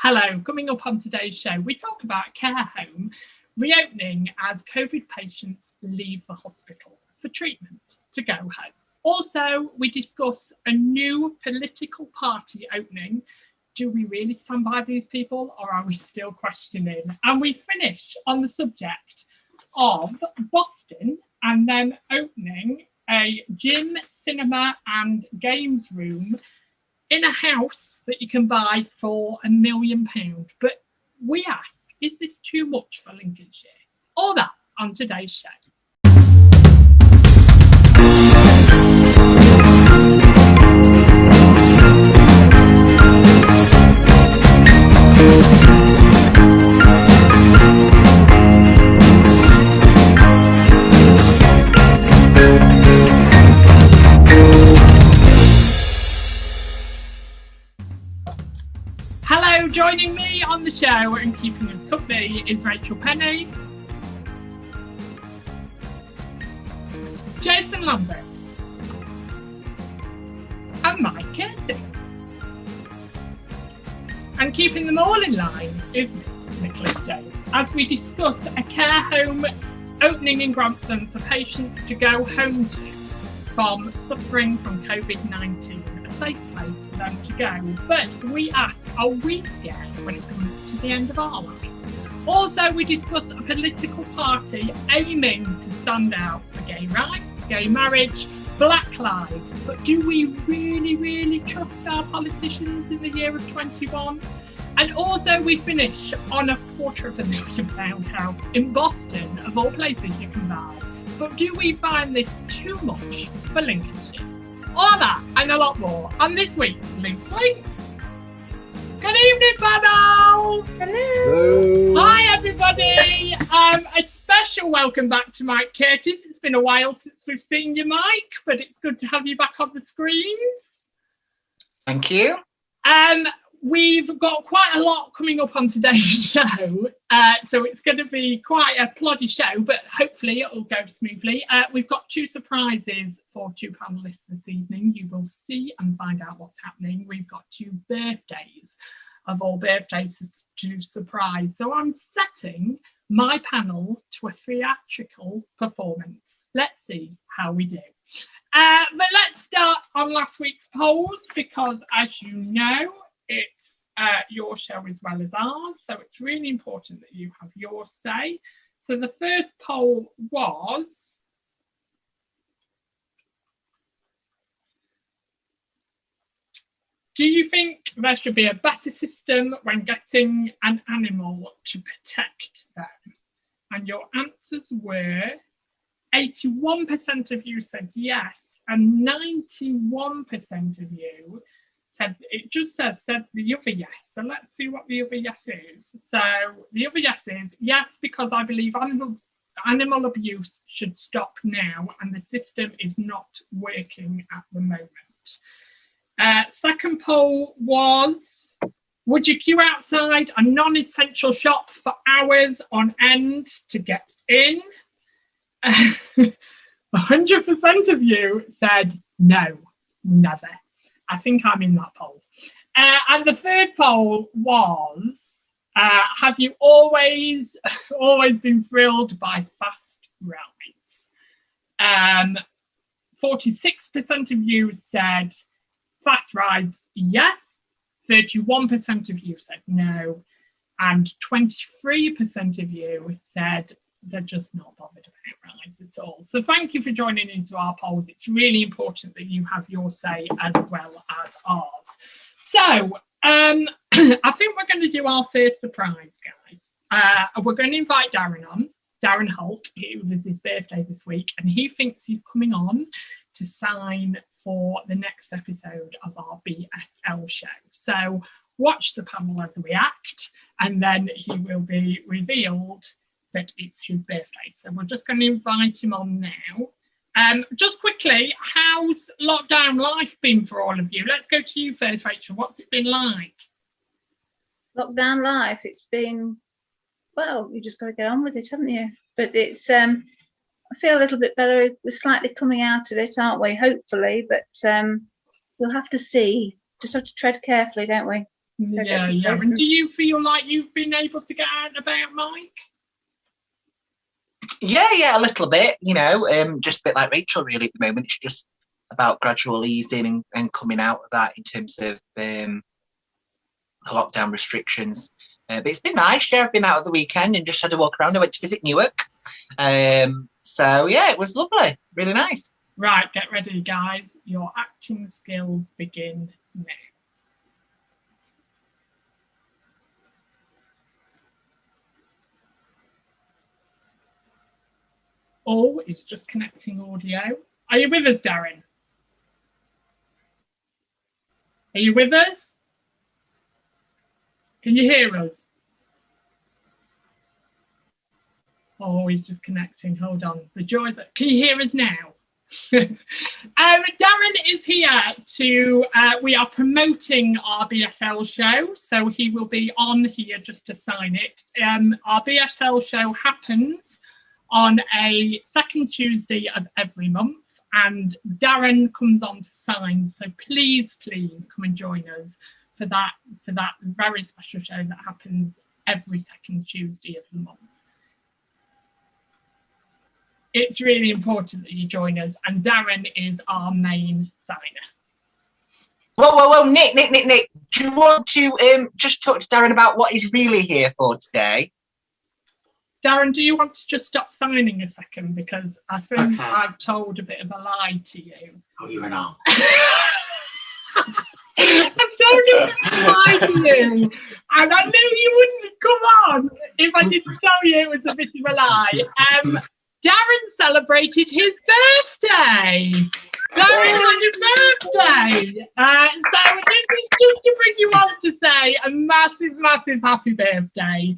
Hello, coming up on today's show, we talk about care home reopening as COVID patients leave the hospital for treatment to go home. Also, we discuss a new political party opening. Do we really stand by these people or are we still questioning? And we finish on the subject of Boston and then opening a gym, cinema and games room in a house that you can buy for £1 million. But we ask, is this too much for Lincolnshire? All that on today's show. Hello, joining me on the show and keeping us company is Rachel Penny, Jason Lambert, and Mike Curtis. And keeping them all in line is Nicholas Jones as we discuss a care home opening in Grantham for patients to go home to from suffering from COVID-19. A safe place for them to go. But we ask, are we scared when it comes to the end of our life? Also, we discuss a political party aiming to stand out for gay rights, gay marriage, black lives. But do we really trust our politicians in the year of 21? And also we finish on a £250,000 house in Boston, of all places you can buy. But do we find this too much for Lincolnshire? All that and a lot more on this week's Loose Linc. Good evening, panel. Hello. Hi, everybody. A special welcome back to Mike Curtis. It's been a while since we've seen you, Mike, but it's good to have you back on the screen. Thank you. We've got quite a lot coming up on today's show, so it's going to be quite a ploddy show, but hopefully it'll go smoothly. We've got two surprises for two panellists this evening. You will see and find out what's happening. We've got two birthdays, of all birthdays to surprise. So I'm setting my panel to a theatrical performance. Let's see how we do. But let's start on last week's polls because, as you know, it's your show as well as ours, so it's really important that you have your say. So the first poll was, do you think there should be a better system when getting an animal to protect them? And your answers were 81% of you said yes, and 91% of you said, it just said the other yes. So let's see what the other yes is. So the other yes is yes, because I believe animal abuse should stop now and the system is not working at the moment. Second poll was, would you queue outside a non-essential shop for hours on end to get in? 100% of you said no, never. I think I'm in that poll. And the third poll was, have you always been thrilled by fast rides? 46% of you said fast rides, yes. 31% of you said no. And 23% of you said they're just not bothered about rides at all. So thank you for joining into our polls. It's really important that you have your say as well as ours. So I think we're going to do our first surprise, guys. We're going to invite Darren on, Darren Holt. It was his birthday this week, and he thinks he's coming on to sign for the next episode of our BSL show. So watch the panel as we act, and then he will be revealed that it's his birthday. So we're just going to invite him on now. Just quickly, how's lockdown life been for all of you? Let's go to you first, Rachel. What's it been like? Lockdown life, it's been, well, you just got to get on with it, haven't you? But it's, I feel a little bit better. We're slightly coming out of it, aren't we? Hopefully, but we'll have to see. Just have to tread carefully, don't we? Yeah. And do you feel like you've been able to get out and about, Mike? Yeah, a little bit, just a bit like Rachel really at the moment. It's just about gradual easing and coming out of that in terms of the lockdown restrictions. But it's been nice. Yeah, I've been out at the weekend and just had a walk around. I went to visit Newark. So yeah, it was lovely. Really nice. Right, get ready, guys. Your acting skills begin now. Oh, it's just connecting audio. Are you with us, Darren? Are you with us? Can you hear us? Oh, he's just connecting. Hold on. The joys. Can you hear us now? Darren is here to. We are promoting our BSL show, so he will be on here just to sign it. Our BSL show happens on a second Tuesday of every month, and Darren comes on to sign. So please come and join us for that very special show that happens every second Tuesday of the month. It's really important that you join us, and Darren is our main signer. Whoa, Nick. Do you want to just talk to Darren about what he's really here for today? Darren, do you want to just stop signing a second? Because I think I've told a bit of a lie to you. Oh, you're an arse. I've told a bit of a lie to you. And I knew you wouldn't come on if I didn't tell you it was a bit of a lie. Darren celebrated his birthday. Darren had a birthday. So this is just to bring you on to say a massive happy birthday.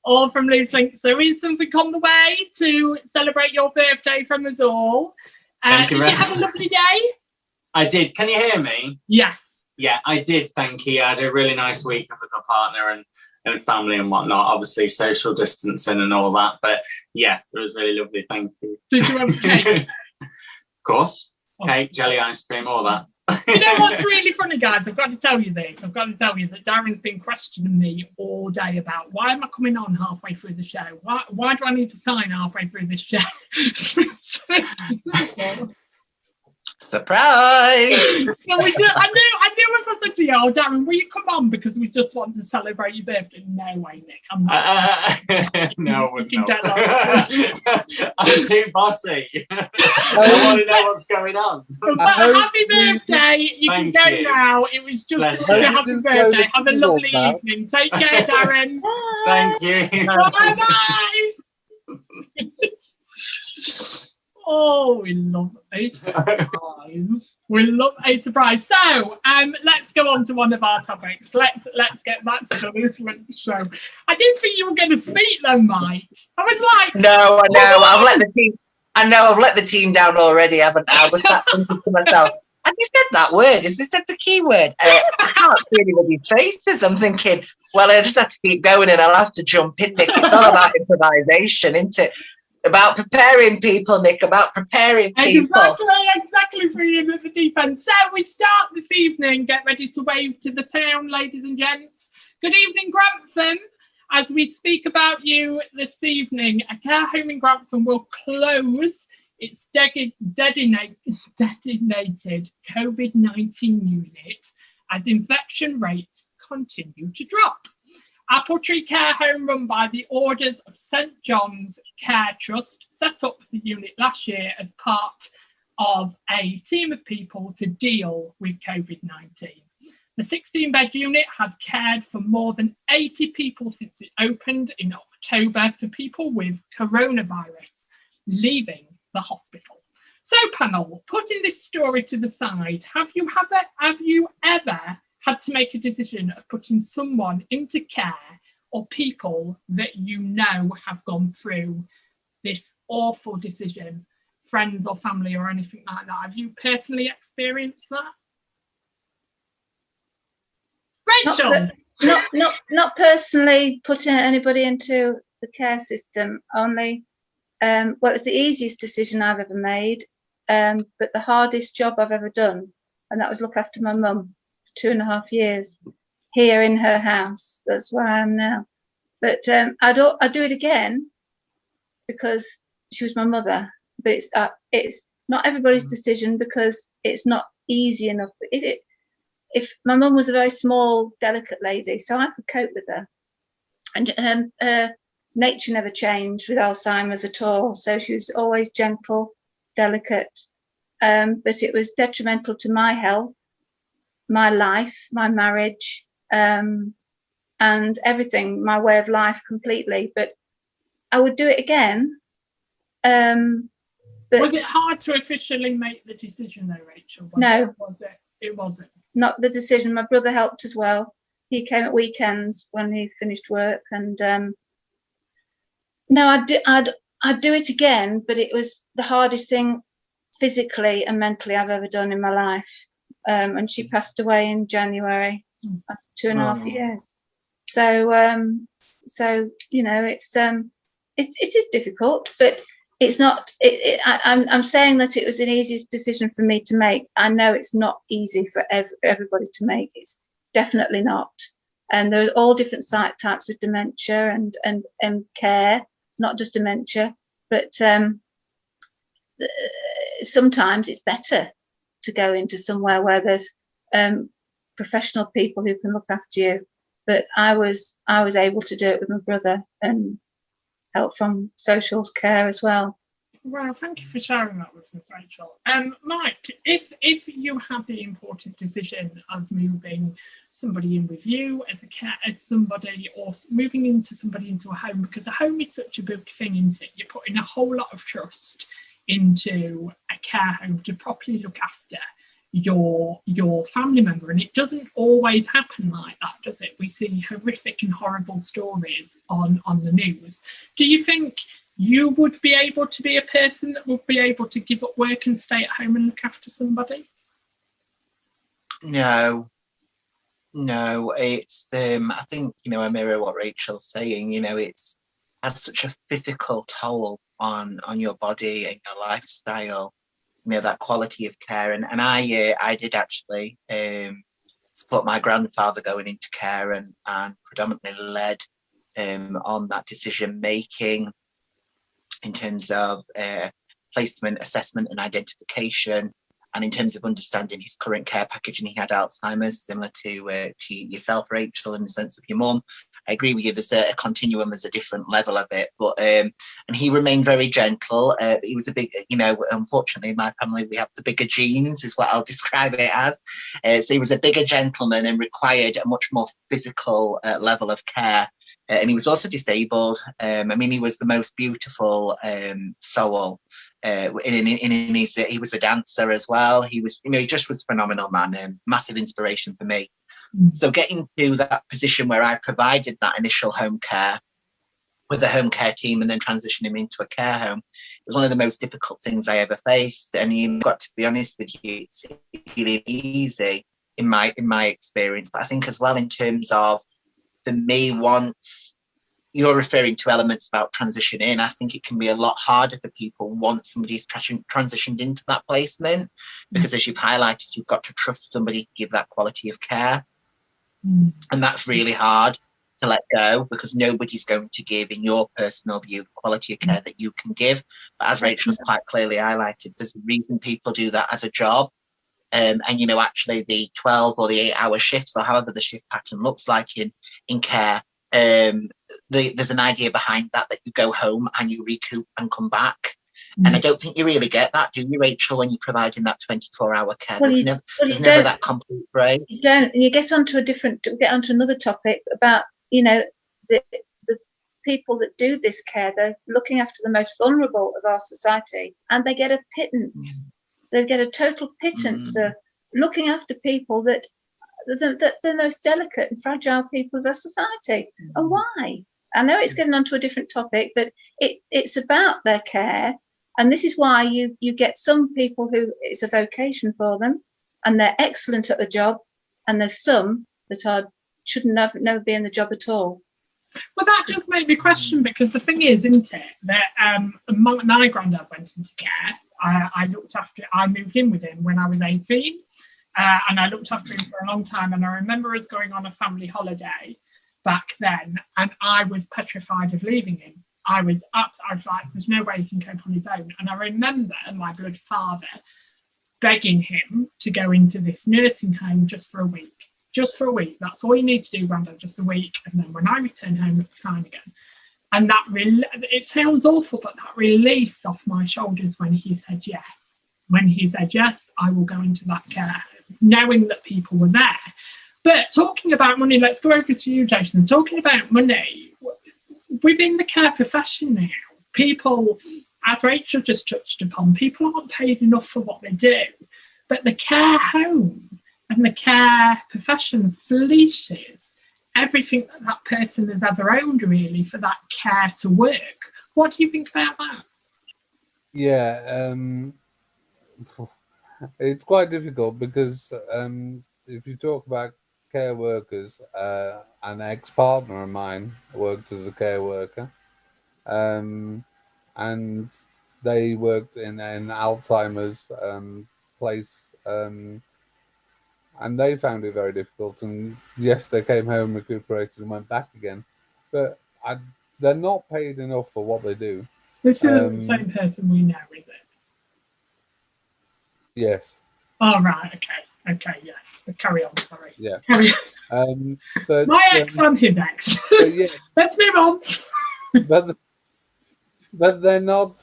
All from Loose Linc. There is something on the way to celebrate your birthday from us all. Did you have a lovely day? I did. Can you hear me? Yes. Yeah, I did. Thank you. I had a really nice weekend with my partner and family and whatnot, obviously social distancing and all that, but yeah, it was really lovely. Thank you. Did you have cake? Of course. Cake, jelly, ice cream, all that. You know what's really funny, guys? I've got to tell you this. I've got to tell you that Darren's been questioning me all day about why am I coming on halfway through the show? Why do I need to sign halfway through this show? Surprise! So we do, I knew if I said to you, oh, Darren, will you come on because we just want to celebrate your birthday? No way, Nick. I'm not. No, I'm too bossy. I want to know what's going on. But happy birthday. You can go now. It was just a happy birthday. Have a lovely evening. Take care, Darren. Thank you. Bye-bye. Oh, we love a surprise. We love a surprise. So, let's go on to one of our topics. Let's get back to the Loose Linc show. I didn't think you were going to speak then, Mike. I was like, no, I know. I've let the team down already, haven't I? I was sat thinking to myself, has he said that word? Has he said the key word? I can't see anybody's faces. I'm thinking, well, I just have to keep going and I'll have to jump in, Nick. It's all about improvisation, isn't it? About preparing people, Nick, about preparing people. Exactly for you at the deep end. So we start this evening. Get ready to wave to the town, ladies and gents. Good evening, Grantham. As we speak about you this evening, a care home in Grantham will close its designated COVID-19 unit as infection rates continue to drop. Apple Tree Care Home, run by the Orders of St John's Care Trust, set up the unit last year as part of a team of people to deal with COVID-19. The 16-bed unit had cared for more than 80 people since it opened in October for people with coronavirus leaving the hospital. So, panel, putting this story to the side, have you ever had to make a decision of putting someone into care or people that you know have gone through this awful decision, friends or family or anything like that? Have you personally experienced that? Rachel? Not personally putting anybody into the care system, only, it was the easiest decision I've ever made, but the hardest job I've ever done, and that was look after my mum. 2.5 years. here in her house. That's where I am now. But I'd do it again because she was my mother. But it's not everybody's decision because it's not easy enough. If my mum was a very small, delicate lady, so I could cope with her, and nature never changed with Alzheimer's at all. So she was always gentle, delicate, but it was detrimental to my health, my life, my marriage, and everything, my way of life completely. But I would do it again. But was it hard to officially make the decision though, Rachel? No. Was it? It wasn't. Not the decision. My brother helped as well. He came at weekends when he finished work, and no, I'd do it again, but it was the hardest thing physically and mentally I've ever done in my life. And she passed away in January after 2.5 years. So you know, it is difficult, but it's not. I'm saying that it was an easy decision for me to make. I know it's not easy for everybody to make. It's definitely not. And there are all different types of dementia and care, not just dementia. But sometimes it's better to go into somewhere where there's professional people who can look after you. But I was able to do it with my brother and help from social care as well. Well, thank you for sharing that with us, Rachel. Mike, if you had the important decision of moving somebody in with you as somebody, or moving somebody into a home, because a home is such a big thing, isn't it? You're putting a whole lot of trust into a care home to properly look after your family member, and it doesn't always happen like that, does it? We see horrific and horrible stories on the news. Do you think you would be able to be a person that would be able to give up work and stay at home and look after somebody? No, it's I think, you know, I mirror what Rachel's saying. You know, it's has such a physical toll on your body and your lifestyle, you know, that quality of care. And I did actually support my grandfather going into care and predominantly led on that decision making in terms of placement, assessment and identification, and in terms of understanding his current care package. And he had Alzheimer's, similar to yourself, Rachel, in the sense of your mum. I agree with you, there's a continuum, there's a different level of it, but and he remained very gentle. He was a big, you know, unfortunately in my family we have the bigger genes, is what I'll describe it as. So he was a bigger gentleman and required a much more physical level of care. And he was also disabled. I mean, he was the most beautiful soul. He was a dancer as well. He was, you know, he just was a phenomenal man, massive inspiration for me. So getting to that position where I provided that initial home care with the home care team and then transitioning him into a care home was one of the most difficult things I ever faced. And you've got to be honest with you, it's really easy in my experience. But I think as well in terms of, for me, once you're referring to elements about transitioning, I think it can be a lot harder for people once somebody's transitioned into that placement, because as you've highlighted, you've got to trust somebody to give that quality of care. And that's really hard to let go, because nobody's going to give, in your personal view, the quality of care that you can give. But as Rachel's quite clearly highlighted, there's a reason people do that as a job. And, you know, actually the 12 or the 8-hour shifts, or however the shift pattern looks like in care, there's an idea behind that you go home and you recoup and come back. And I don't think you really get that, do you, Rachel, when you're providing that 24-hour care? Well, there's never that complete break. You don't, and you get onto another topic about, you know, the people that do this care. They're looking after the most vulnerable of our society, and they get a pittance. They get a total pittance for looking after people that the most delicate and fragile people of our society. And why? I know it's getting onto a different topic, but it's about their care. And this is why you get some people who it's a vocation for them and they're excellent at the job, and there's some that shouldn't never be in the job at all. Well, that does make me question, because the thing is, isn't it, that my granddad went into care. I moved in with him when I was 18, and I looked after him for a long time. And I remember us going on a family holiday back then, and I was petrified of leaving him. I was like, there's no way he can cope on his own. And I remember my blood father begging him to go into this nursing home just for a week. Just for a week. That's all you need to do, Grandad, just a week. And then when I return home, it'll be fine again. And that it sounds awful, but that release off my shoulders when he said yes. When he said yes, I will go into that care home, knowing that people were there. But talking about money, let's go over to you, Jason. Talking about money, within the care profession now, people, as Rachel just touched upon, people aren't paid enough for what they do. But the care home and the care profession fleeces everything that person has ever owned, really, for that care to work. What do you think about that? Yeah, it's quite difficult because if you talk about care workers, an ex-partner of mine worked as a care worker, and they worked in an Alzheimer's place, and they found it very difficult. And yes, they came home, recuperated, and went back again, but they're not paid enough for what they do. This isn't the same person we know, is it? Yes. Oh, right, okay, yeah. Carry on, sorry. Yeah. Carry on. But my ex and his ex. Yeah. Let's move on. but they're not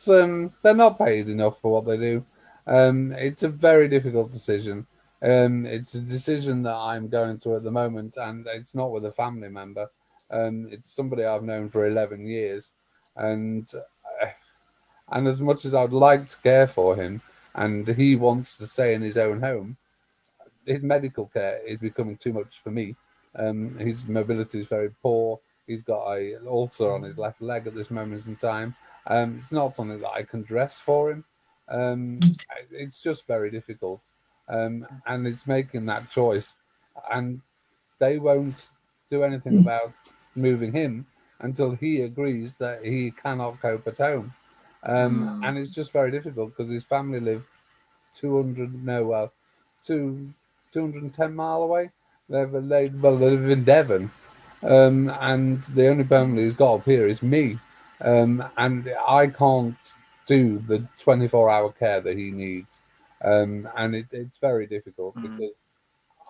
paid enough for what they do. It's a very difficult decision. It's a decision that I'm going through at the moment, and it's not with a family member. It's somebody I've known for 11 years, and as much as I'd like to care for him, and he wants to stay in his own home, his medical care is becoming too much for me. His mobility is very poor. He's got an ulcer on his left leg at this moment in time. It's not something that I can dress for him. It's just very difficult. And it's making that choice. And they won't do anything about moving him until he agrees that he cannot cope at home. And it's just very difficult because his family live 210 mile away. They live in Devon, and the only family he's got up here is me, and I can't do the 24-hour care that he needs, and it's very difficult because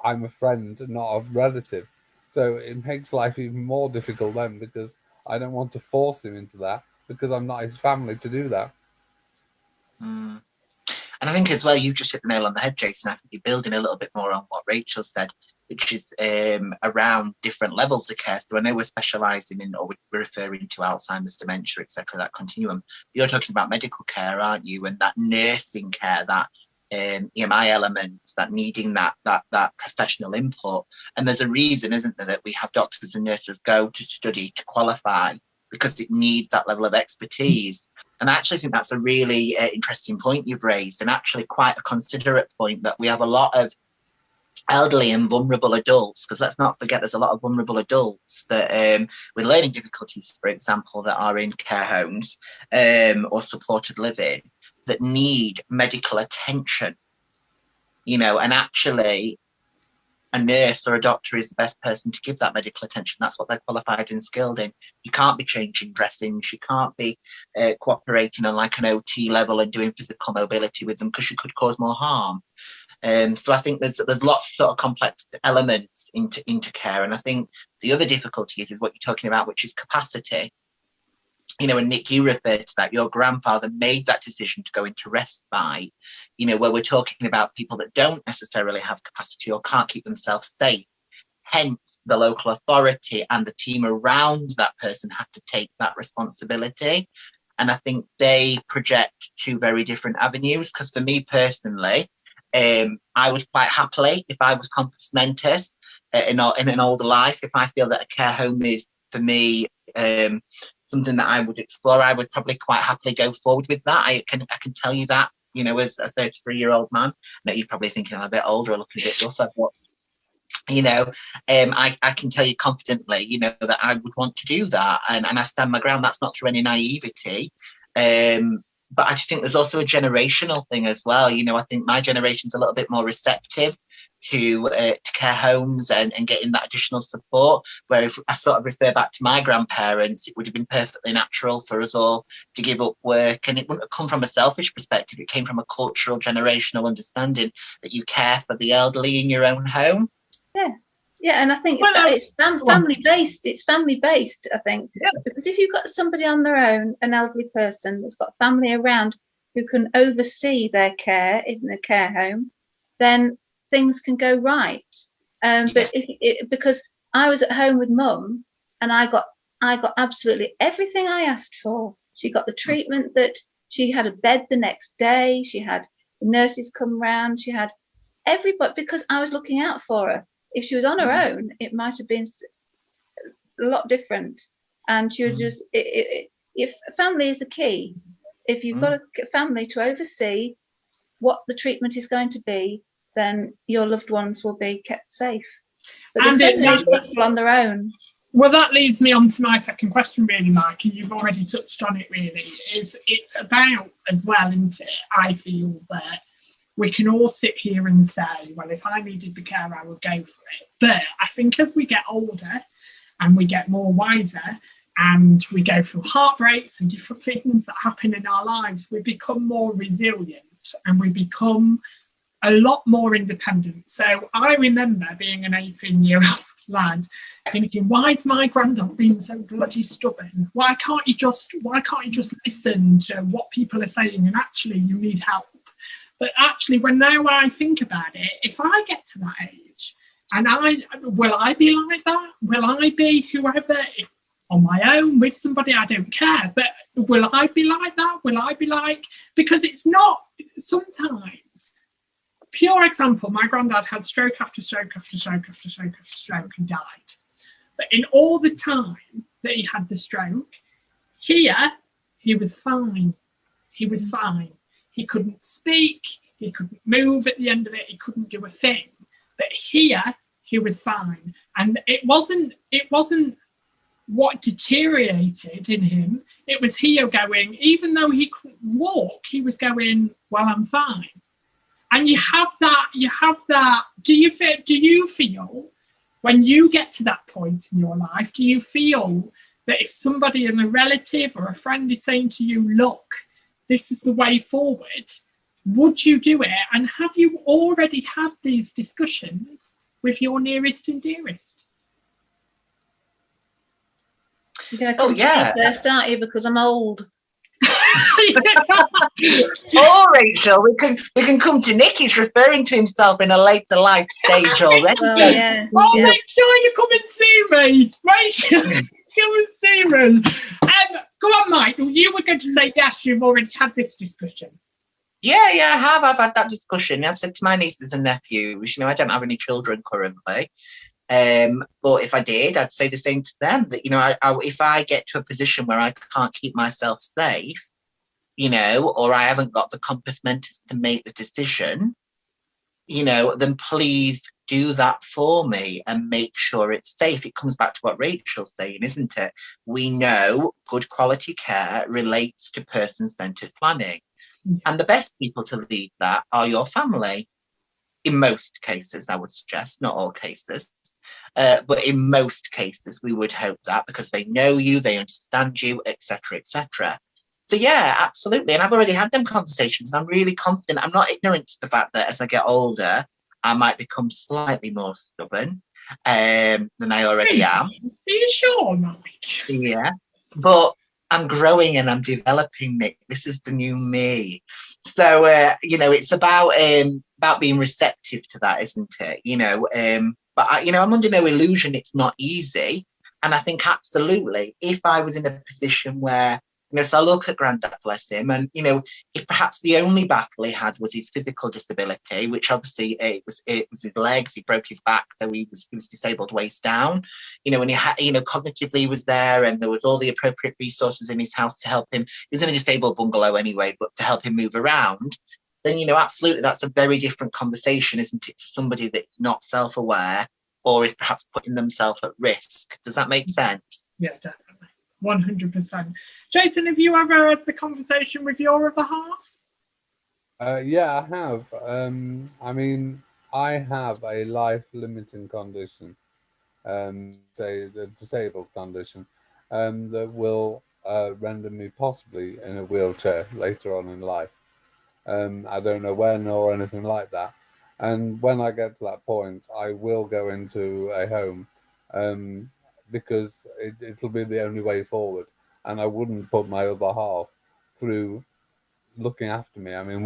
I'm a friend, not a relative, so it makes life even more difficult then because I don't want to force him into that because I'm not his family to do that. And I think as well, you just hit the nail on the head, Jason. I think you're building a little bit more on what Rachel said, which is around different levels of care. So I know we're specialising in, or we're referring to Alzheimer's, dementia, etc., that continuum. You're talking about medical care, aren't you? And that nursing care, that EMI elements, that needing that professional input. And there's a reason, isn't there, that we have doctors and nurses go to study to qualify, because it needs that level of expertise. And I actually think that's a really interesting point you've raised, and actually quite a considerate point, that we have a lot of elderly and vulnerable adults, because let's not forget there's a lot of vulnerable adults that with learning difficulties, for example, that are in care homes or supported living, that need medical attention, and actually a nurse or a doctor is the best person to give that medical attention. That's what they're qualified and skilled in. You can't be changing dressings. You can't be cooperating on like an OT level and doing physical mobility with them, because you could cause more harm. So I think there's lots of sort of complex elements into care. And I think the other difficulty is what you're talking about, which is capacity. And Nick, you referred to that. Your grandfather made that decision to go into respite, where we're talking about people that don't necessarily have capacity or can't keep themselves safe. Hence, the local authority and the team around that person have to take that responsibility. And I think they project two very different avenues, because for me personally, I would quite happily, if I was compos mentis in an older life, if I feel that a care home is, for me, something that I would explore, I would probably quite happily go forward with that. I can tell you that, as a 33-year-old man. Now you're probably thinking I'm a bit older, looking a bit rougher, but I can tell you confidently, that I would want to do that, and I stand my ground. That's not through any naivety, but I just think there's also a generational thing as well. I think my generation's a little bit more receptive to care homes and getting that additional support. Where if I sort of refer back to my grandparents, it would have been perfectly natural for us all to give up work, and it wouldn't have come from a selfish perspective. It came from a cultural, generational understanding that you care for the elderly in your own home. Yes. Yeah, and I think it's family based. It's family based, I think, because if you've got somebody on their own, an elderly person that's got family around who can oversee their care in a care home, then things can go right. But because I was at home with Mum, and I got absolutely everything I asked for. She got the treatment that she had a bed the next day. She had the nurses come round. She had everybody, because I was looking out for her. If she was on her own, it might have been a lot different. And she would just, if family is the key, if you've got a family to oversee what the treatment is going to be, then your loved ones will be kept safe. But there's so many people on their own. Well, that leads me on to my second question, really, Mike, and you've already touched on it, really. It's about, as well, isn't it? I feel that we can all sit here and say, well, if I needed the care, I would go for it. But I think as we get older and we get more wiser and we go through heartbreaks and different things that happen in our lives, we become more resilient and we become a lot more independent. So I remember being an 18-year-old lad thinking, why is my granddad being so bloody stubborn? Why can't you just listen to what people are saying, and actually you need help? But actually, when now I think about it, if I get to that age, and will I be like that? Will I be whoever, on my own, with somebody? I don't care. But will I be like that? Will I be like, because it's not, sometimes, pure example, my granddad had stroke after stroke after stroke after stroke after stroke and died. But in all the time that he had the stroke, here, he was fine. He was fine. He couldn't speak, he couldn't move at the end of it, he couldn't do a thing. But here, he was fine. And it wasn't what deteriorated in him, it was here going, even though he couldn't walk, he was going, well, I'm fine. And you have that, do you feel, when you get to that point in your life, do you feel that if somebody in a relative or a friend is saying to you, look, this is the way forward, would you do it? And have you already had these discussions with your nearest and dearest? You're going to come to me first, aren't you? Because I'm old. Oh, Rachel, we can come to Nick. He's referring to himself in a later life stage already. Well, yeah. Make sure you come and see me, Rachel. Come and see me. Go on, Mike. You were going to say yes. You've already had this discussion. Yeah, I have. I've had that discussion. I've said to my nieces and nephews, I don't have any children currently. But if I did, I'd say the same to them, that, if I get to a position where I can't keep myself safe, or I haven't got the compass mentis to make the decision, then please do that for me and make sure it's safe. It comes back to what Rachel's saying, isn't it? We know good quality care relates to person-centred planning. And the best people to lead that are your family. In most cases, I would suggest, not all cases. But in most cases, we would hope that, because they know you, they understand you, etc., etc. So yeah, absolutely. And I've already had them conversations. I'm really confident. I'm not ignorant to the fact that as I get older, I might become slightly more stubborn than I already am. Are you sure, Mike? Yeah. But I'm growing and I'm developing, Nick. This is the new me. So, it's about being receptive to that, isn't it? But I'm under no illusion it's not easy. And I think absolutely, if I was in a position where, so I look at Grandad, bless him, and, if perhaps the only battle he had was his physical disability, which obviously it was his legs, he broke his back, though he was disabled waist down, and he had, cognitively he was there, and there was all the appropriate resources in his house to help him. He was in a disabled bungalow anyway, but to help him move around, then, absolutely that's a very different conversation, isn't it, to somebody that's not self-aware or is perhaps putting themselves at risk. Does that make sense? Yeah, definitely. 100%. Jason, have you ever had the conversation with your other half? Yeah, I have. I have a life-limiting condition, say a disabled condition, that will render me possibly in a wheelchair later on in life. I don't know when or anything like that. And when I get to that point, I will go into a home, because it'll be the only way forward. And I wouldn't put my other half through looking after me. I mean,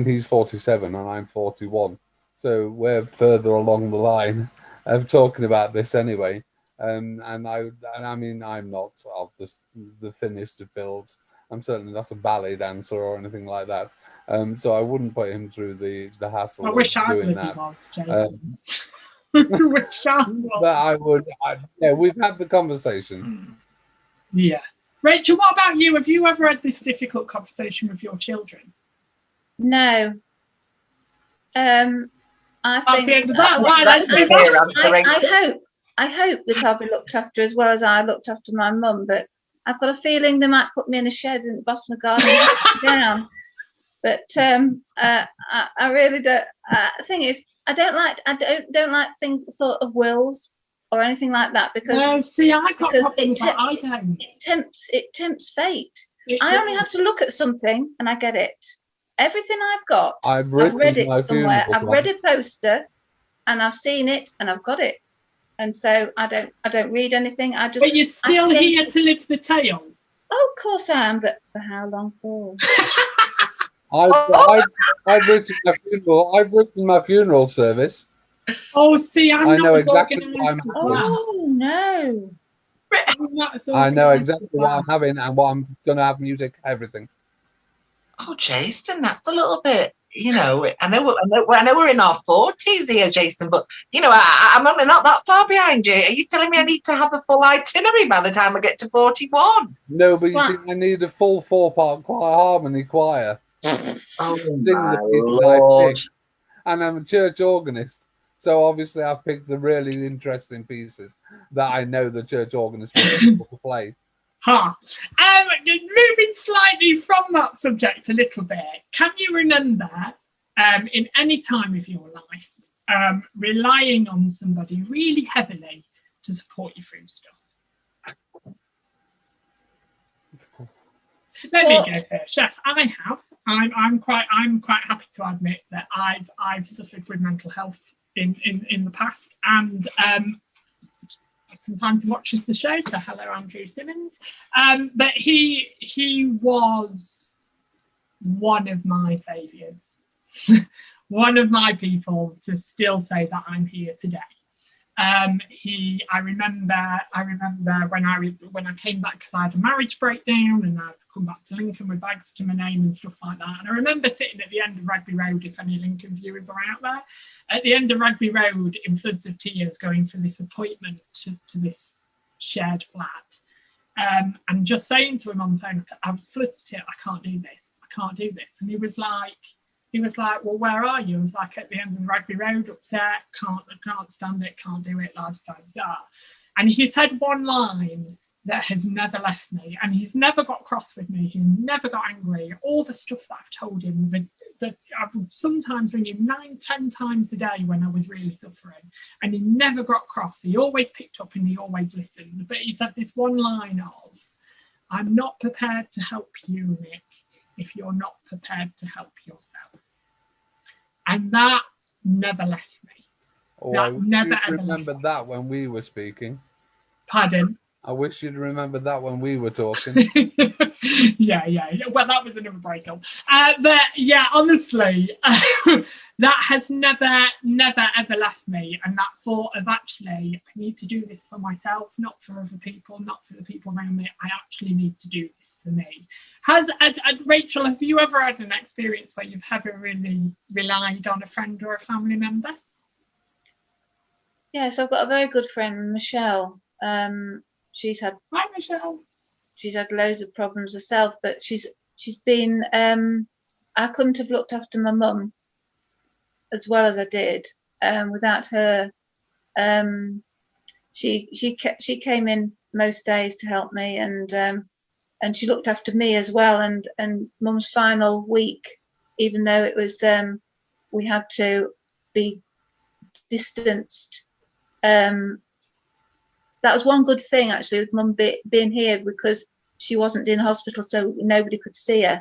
he's 47 and I'm 41. So we're further along the line of talking about this anyway. And I mean, I'm not of the thinnest of builds. I'm certainly not a ballet dancer or anything like that. So I wouldn't put him through the hassle I wish of I doing would that. was, Jason. Wish I was. But I would, yeah, we've had the conversation. Yeah. Rachel, what about you? Have you ever had this difficult conversation with your children? No. I think I hope that I'll be looked after as well as I looked after my mum, but I've got a feeling they might put me in a shed in the bottom of the garden and sit me down. But I really don't. The thing is, I don't like things sort of wills or anything like that, because no, see, I got problems, but I don't. It tempts fate. I only have to look at something and I get it. Everything I've got, I've read it somewhere. I've read a poster and I've seen it and I've got it. And so I don't read anything. But you're still here to live the tale. Oh, of course I am, but for how long for? I've written my funeral service. Oh, see, I know exactly what I'm having. Oh no! I know exactly what I'm having and what I'm going to have, music, everything. Oh, Jason, that's a little bit. I know we're in our 40s here, Jason, but I'm only not that far behind you. Are you telling me I need to have a full itinerary by the time I get to 41? No, but you see, I need a full 4-part harmony choir. Oh, Sing my the pieces Lord. I pick. And I'm a church organist, so obviously I've picked the really interesting pieces that I know the church organist will be able to play. Moving slightly from that subject a little bit, can you remember in any time of your life relying on somebody really heavily to support you through stuff? Let me go first. Yes, I have. I'm quite happy to admit that I've suffered with mental health in the past, and sometimes he watches the show, so hello, Andrew Simmons. But he was one of my saviours, one of my people to still say that I'm here today. I remember when I came back, because I had a marriage breakdown and I'd come back to Lincoln with bags to my name and stuff like that. And I remember sitting at the end of Rugby Road, if any Lincoln viewers are out there, at the end of Rugby Road in floods of tears, going for this appointment to this shared flat, and just saying to him on the phone, I was flooded here, I can't do this. And he was like, well, where are you? I was like, at the end of the Rugby Road, upset, can't stand it, can't do it, la da da. And he said one line that has never left me, and he's never got cross with me, he's never got angry. All the stuff that I've told him, that I would sometimes ring him 9-10 times a day when I was really suffering, and he never got cross. He always picked up and he always listened. But he said this one line of, I'm not prepared to help you, Nick, if you're not prepared to help yourself. And that never left me. Oh, I wish you'd remembered that when we were speaking. Pardon? I wish you'd remembered that when we were talking. Yeah. Well, that was another breakup. But yeah, honestly, that has never ever left me. And that thought of, actually, I need to do this for myself, not for other people, not for the people around me. I actually need to do this for me. Rachel, have you ever had an experience where you've ever really relied on a friend or a family member? Yes, I've got a very good friend, Michelle. She's had loads of problems herself, but she's been. I couldn't have looked after my mum as well as I did without her. She came in most days to help me, and she looked after me as well. And Mum's final week, even though it was we had to be distanced. That was one good thing actually with Mum being here, because she wasn't in hospital, so nobody could see her.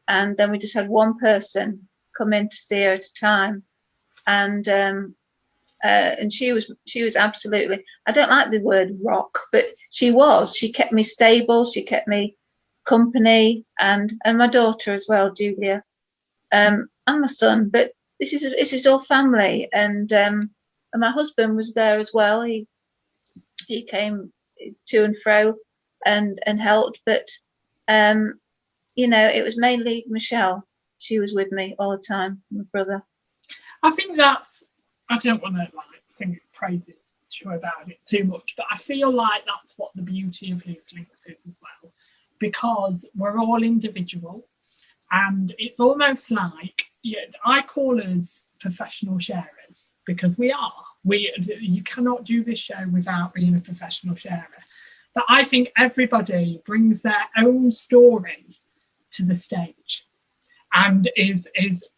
And then we just had one person come in to see her at a time, and she was absolutely, I don't like the word rock, but she kept me stable, she kept me company, and my daughter as well, Julia, and my son. But this is all family, and my husband was there as well. He came to and fro and helped, but it was mainly Michelle. She was with me all the time, my brother. I think I don't want to sing praises about it too much, but I feel like that's what the beauty of Loose Linc is as well, because we're all individual, and it's almost like, I call us professional sharers, because we are. You cannot do this show without being a professional sharer. But I think everybody brings their own story to the stage and is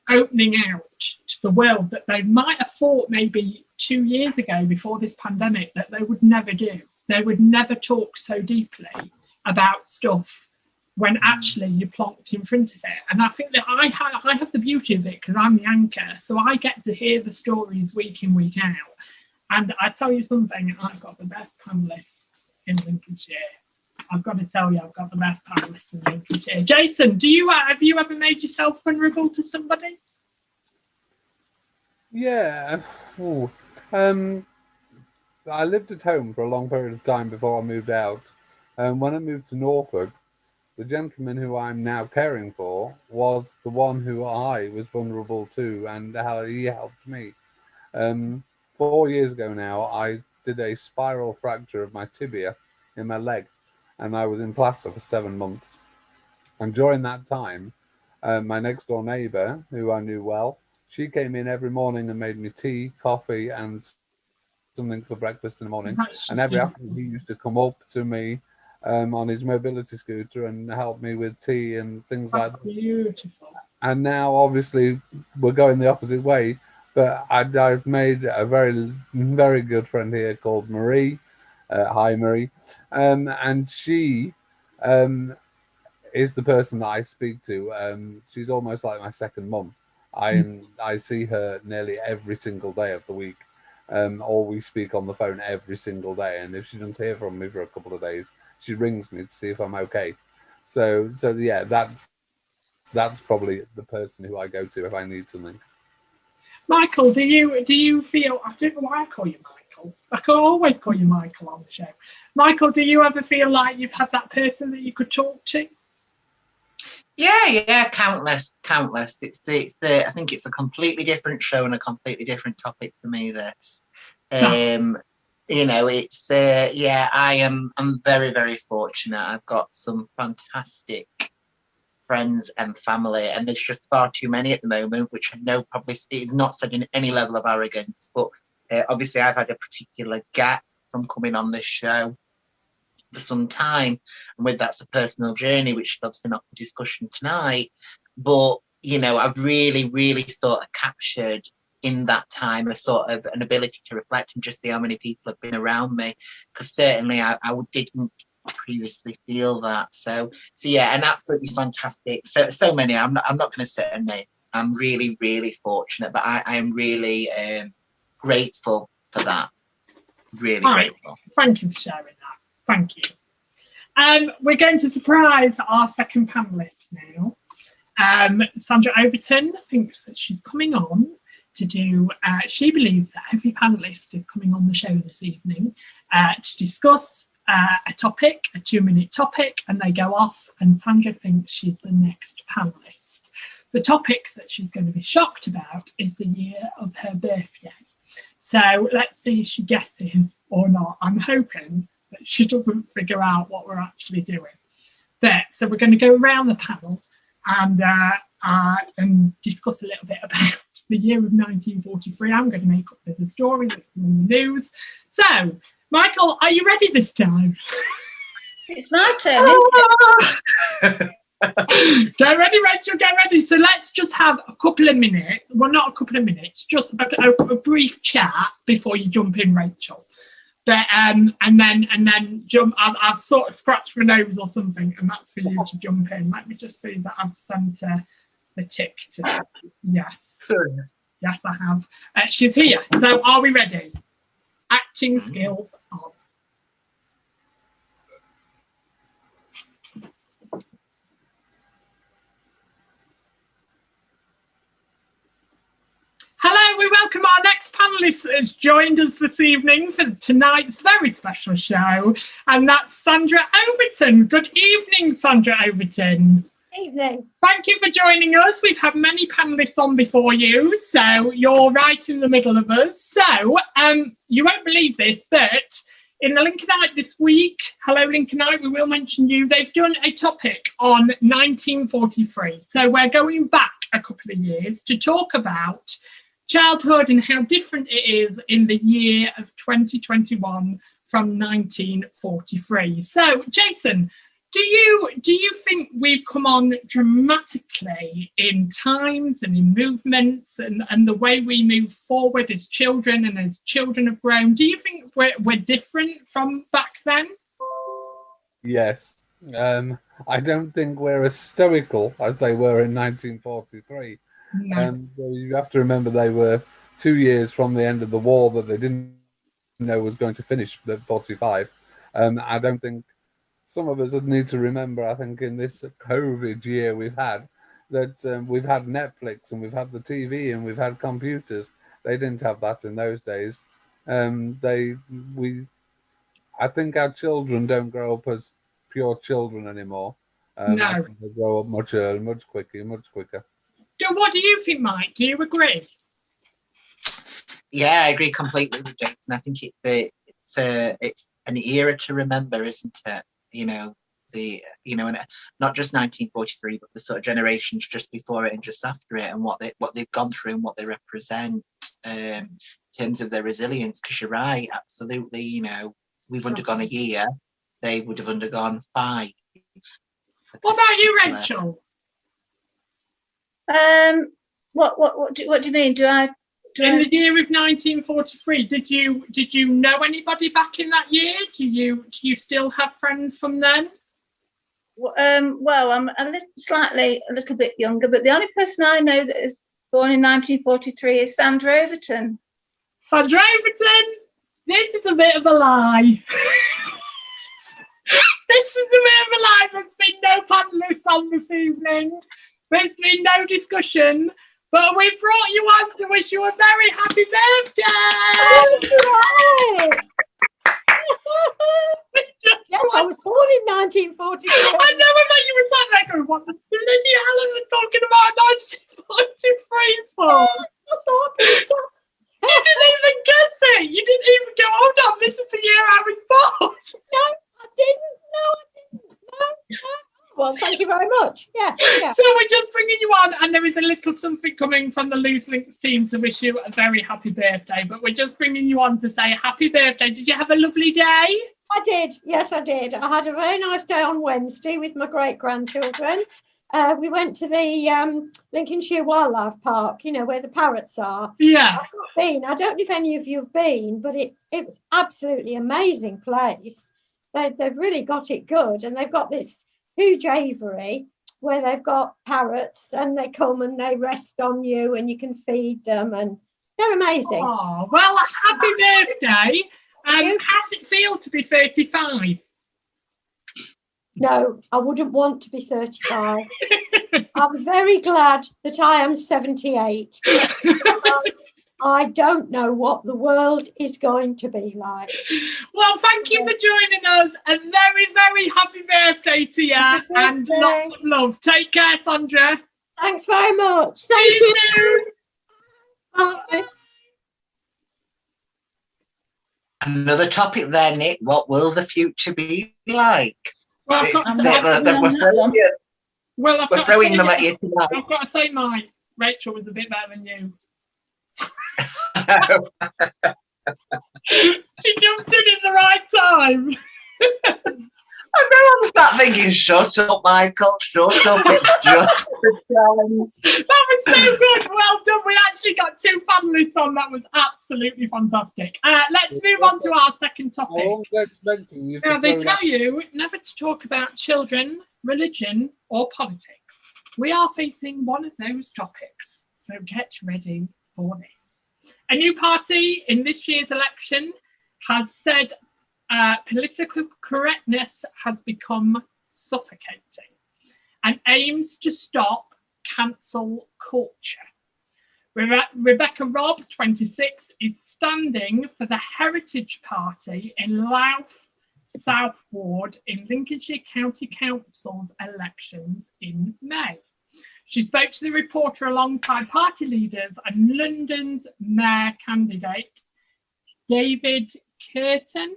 opening out to the world that they might have thought maybe 2 years ago, before this pandemic, that they would never do. They would never talk so deeply about stuff when actually you're plonked in front of it. And I think that I have the beauty of it, because I'm the anchor, so I get to hear the stories week in, week out. And I tell you something, I've got the best panellists in Lincolnshire. I've got to tell you, I've got the best panellists in Lincolnshire. Jason, have you ever made yourself vulnerable to somebody? Yeah. Ooh. I lived at home for a long period of time before I moved out. When I moved to Norfolk, the gentleman who I'm now caring for was the one who I was vulnerable to, and how he helped me. 4 years ago now, I did a spiral fracture of my tibia in my leg, and I was in plaster for 7 months. And during that time, my next door neighbour, who I knew well, she came in every morning and made me tea, coffee, and something for breakfast in the morning. And every afternoon, he used to come up to me on his mobility scooter and help me with tea and things like that. Beautiful. And now, obviously, we're going the opposite way. But I've made a very, very good friend here called Marie. Hi, Marie. And she is the person that I speak to. She's almost like my second mum. I see her nearly every single day of the week. Or we speak on the phone every single day. And if she doesn't hear from me for a couple of days, she rings me to see if I'm okay. So yeah, that's probably the person who I go to if I need something. Michael, do you feel, I don't know why I call you Michael. I can always call you Michael on the show. Michael, do you ever feel like you've had that person that you could talk to? Yeah, countless. It's I think it's a completely different show and a completely different topic for me. This, it's I'm very, very fortunate. I've got some fantastic friends and family, and there's just far too many at the moment, which I know probably is not said in any level of arrogance, but obviously I've had a particular gap from coming on this show for some time, and with that's a personal journey, which is obviously not for discussion tonight, but I've really, really sort of captured in that time a sort of an ability to reflect and just see how many people have been around me, because certainly I didn't previously feel that. So yeah, and absolutely fantastic. So many. I'm not going to sit and name. I'm really, really fortunate, but I am really grateful for that. Really grateful. Thank you for sharing that. Thank you. We're going to surprise our second panelist now. Sandra Overton thinks that she's coming on to do. She believes that every panelist is coming on the show this evening to discuss a topic, a 2-minute topic, and they go off, and Sandra thinks she's the next panellist. The topic that she's going to be shocked about is the year of her birthday. So let's see if she guesses or not. I'm hoping that she doesn't figure out what we're actually doing. So we're going to go around the panel and discuss a little bit about the year of 1943. I'm going to make up the story that's in the news. So, Michael, are you ready this time? It's my turn, isn't it? Get ready, Rachel, get ready. So let's just have a couple of minutes. Well, not a couple of minutes, just a brief chat before you jump in, Rachel. But and then jump. I'll sort of scratch my nose or something, and that's for you to jump in. Let me just see that I've sent the tick to. Yes, yes, I have. She's here. So, are we ready? Acting skills on. Hello, we welcome our next panellist that has joined us this evening for tonight's very special show, and that's Sandra Overton. Good evening, Sandra Overton. Evening. Thank you for joining us. We've had many panellists on before you, so you're right in the middle of us. So, you won't believe this, but in the Lincolnite this week, hello Lincolnite, we will mention you, they've done a topic on 1943. So we're going back a couple of years to talk about childhood and how different it is in the year of 2021 from 1943. So, Jason, do you think we've come on dramatically in times and in movements and the way we move forward as children and as children have grown? Do you think we're different from back then? Yes. I don't think we're as stoical as they were in 1943. No. You have to remember they were 2 years from the end of the war that they didn't know was going to finish at 45. I don't think some of us would need to remember, I think, in this COVID year we've had, that we've had Netflix and we've had the TV and we've had computers. They didn't have that in those days. I think our children don't grow up as pure children anymore. No. I think they grow up much earlier, much quicker. So what do you think, Mike? Do you agree? Yeah, I agree completely with Jason. I think it's an era to remember, isn't it? And not just 1943, but the sort of generations just before it and just after it, and what they've gone through and what they represent in terms of their resilience. Because you're right, absolutely. We've undergone a year; they would have undergone 5. What about you, Rachel? What do you mean? In the year of 1943, did you know anybody back in that year? Do you still have friends from then? Well, I'm a little bit younger, but the only person I know that is born in 1943 is Sandra Overton. Sandra Overton, this is a bit of a lie. This is a bit of a lie. There's been no panellists on this evening. There's been no discussion. But we brought you on to wish you a very happy birthday! Oh, right. Yes, I was born in 1943. I never thought you were sat there going, what the bloody hell are we talking about 1943 for? I thought princess. You didn't even guess it. You didn't even go, hold on, this is the year I was born. No, I didn't. No. Well, thank you very much. Yeah. So we're just bringing you on, and there is a little something coming from the Loose Linc team to wish you a very happy birthday. But we're just bringing you on to say happy birthday. Did you have a lovely day? I did. Yes, I did. I had a very nice day on Wednesday with my great-grandchildren. We went to the Lincolnshire Wildlife Park, where the parrots are. Yeah. I've not been. I don't know if any of you have been, but it was absolutely amazing place. They've really got it good, and they've got this huge aviary where they've got parrots, and they come and they rest on you and you can feed them, and they're amazing. Oh, well, happy birthday. How does it feel to be 35? No, I wouldn't want to be 35. I'm very glad that I am 78 because I don't know what the world is going to be like. Well, thank you for joining us. A very, very happy birthday to you, and lots of love. Take care, Sandra. Thanks very much. Thank you. Bye. Another topic there, Nick. What will the future be like? Well, we're throwing them at you tonight. I've got to say, Rachel was a bit better than you. She jumped in the right time. I know I'm sat thinking, shut up, Michael, shut up. It's just the time. That was so good. Well done. We actually got 2 panelists on. That was absolutely fantastic. Let's move on to our second topic. I was expecting you to Now, they throw tell that- you never to talk about children, religion, or politics. We are facing one of those topics, so get ready for this. A new party in this year's election has said political correctness has become suffocating and aims to stop cancel culture. Rebecca Robb, 26, is standing for the Heritage Party in Louth South Ward in Lincolnshire County Council's elections in May. She spoke to the reporter alongside party leaders and London's mayor candidate David Curtin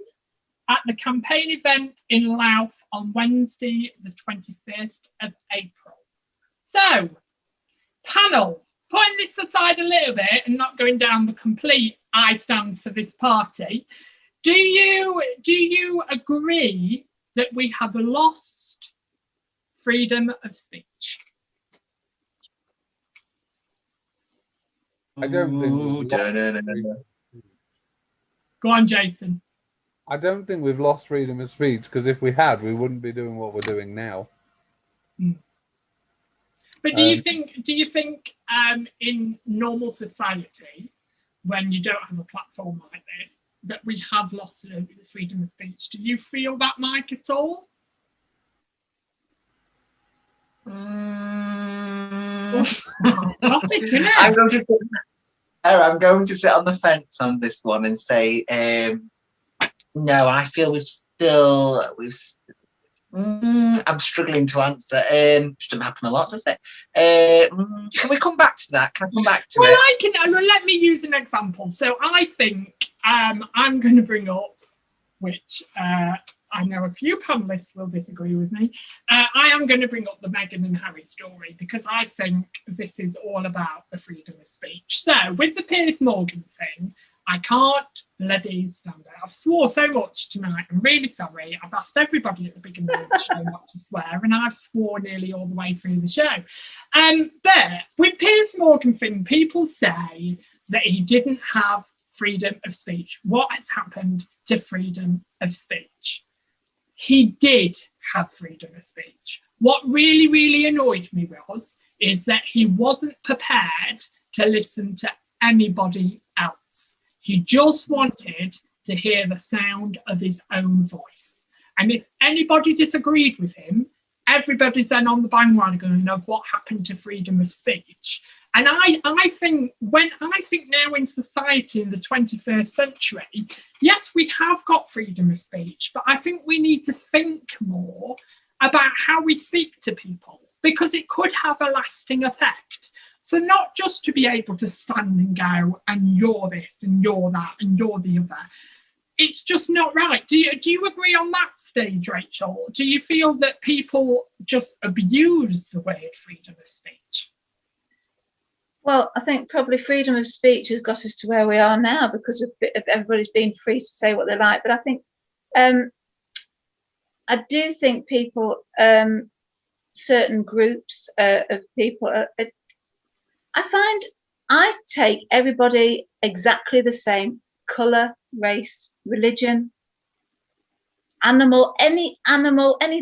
at the campaign event in Louth on Wednesday, the 21st of April. So, panel, putting this aside a little bit and not going down the complete I stand for this party, do you agree that we have lost freedom of speech? I don't think we've lost, Go on, Jason. I don't think we've lost freedom of speech, because if we had, we wouldn't be doing what we're doing now. But do you think in normal society, when you don't have a platform like this, that we have lost the freedom of speech? Do you feel that, Mike, at all? I'm going to sit on the fence on this one and say, no, I feel I'm struggling to answer. Which doesn't happen a lot, does it? Can we come back to that? Can I come back to it? Let me use an example. So I think I'm going to bring up, which I know a few panelists will disagree with me. I am going to bring up the Meghan and Harry story because I think this is all about the freedom of speech. So with the Piers Morgan thing, I can't bloody stand it. I've swore so much tonight. I'm really sorry. I've asked everybody at the beginning of the show not to swear, and I've swore nearly all the way through the show. But with Piers Morgan thing, people say that he didn't have freedom of speech. What has happened to freedom of speech? He did have freedom of speech. What really, really annoyed me is that he wasn't prepared to listen to anybody else. He just wanted to hear the sound of his own voice. And if anybody disagreed with him, everybody's then on the bandwagon of what happened to freedom of speech. And I think now in society in the 21st century, yes, we have got freedom of speech, but I think we need to think more about how we speak to people, because it could have a lasting effect. So not just to be able to stand and go, and you're this, and you're that, and you're the other. It's just not right. Do you agree on that stage, Rachel? Do you feel that people just abuse the word freedom of speech? Well, I think probably freedom of speech has got us to where we are now because everybody's been free to say what they like. But I think, I do think people, certain groups of people, I take everybody exactly the same: colour, race, religion, any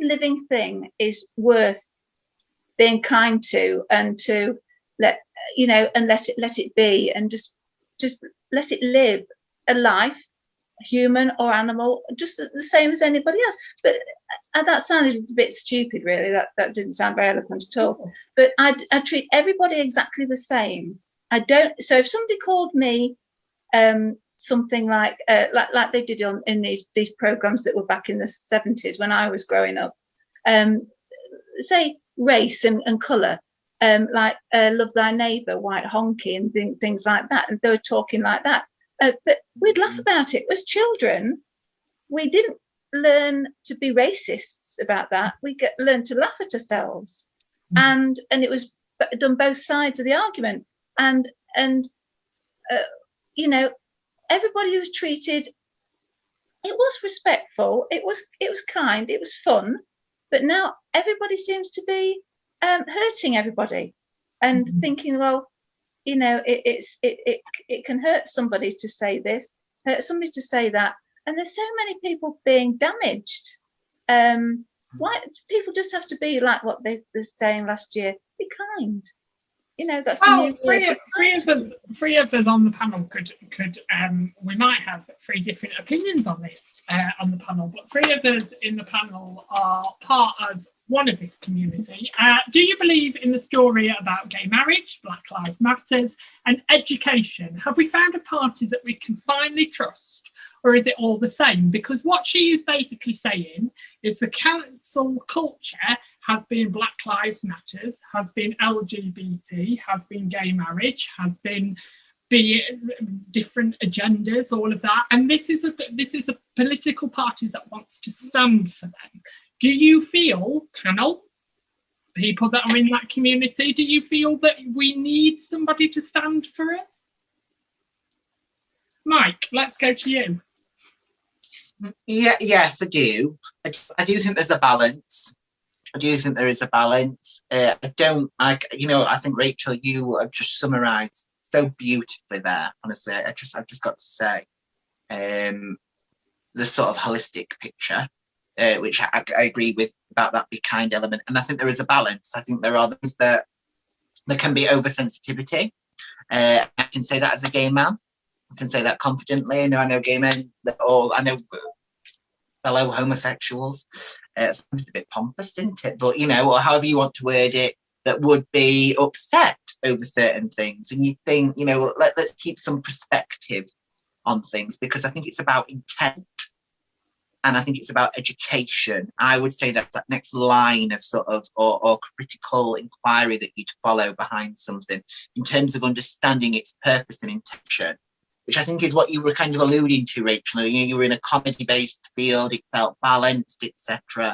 living thing is worth being kind to, and to let it be, and just let it live a life, human or animal, just the same as anybody else. But that sounded a bit stupid, really. That didn't sound very eloquent at all. But I treat everybody exactly the same. I don't. So if somebody called me something like they did in these programs that were back in the 70s when I was growing up, say race and colour, like love thy neighbour, white honky, and things like that, and they were talking like that. But we'd laugh about it. As children, we didn't learn to be racists about that. We learned to laugh at ourselves, and it was done both sides of the argument. And everybody was treated. It was respectful. It was kind. It was fun. But now everybody seems to be hurting everybody and thinking, well, you know, it can hurt somebody to say this, hurt somebody to say that, and there's so many people being damaged. Why people just have to be like what they were saying last year? Be kind. You know, that's the new word. Three of us on the panel could we might have three different opinions on this on the panel, but three of us in the panel are part of one of this community. Do you believe in the story about gay marriage, Black Lives Matters, and education? Have we found a party that we can finally trust, or is it all the same? Because what she is basically saying is the council culture has been Black Lives Matters, has been LGBT, has been gay marriage, has been different agendas, all of that. And this is a political party that wants to stand for them. Do you feel, panel, people that are in that community, do you feel that we need somebody to stand for us? Mike, let's go to you. Yeah, yes, I do. I do think there's a balance. I do think there is a balance. I think Rachel, you have just summarised so beautifully there. Honestly, I've just got to say, the sort of holistic picture, which I agree with about that be kind element, and I think there is a balance. I think there are things that there can be oversensitivity. I can say that as a gay man. I can say that confidently. I know gay men I know fellow homosexuals. It's a bit pompous, isn't it? But, you know, or however you want to word it, that would be upset over certain things. And you think, you know, let's keep some perspective on things, because I think it's about intent and I think it's about education. I would say that's that next line of sort of, or critical inquiry that you'd follow behind something in terms of understanding its purpose and intention, which I think is what you were kind of alluding to, Rachel. You were in a comedy-based field, it felt balanced, etc.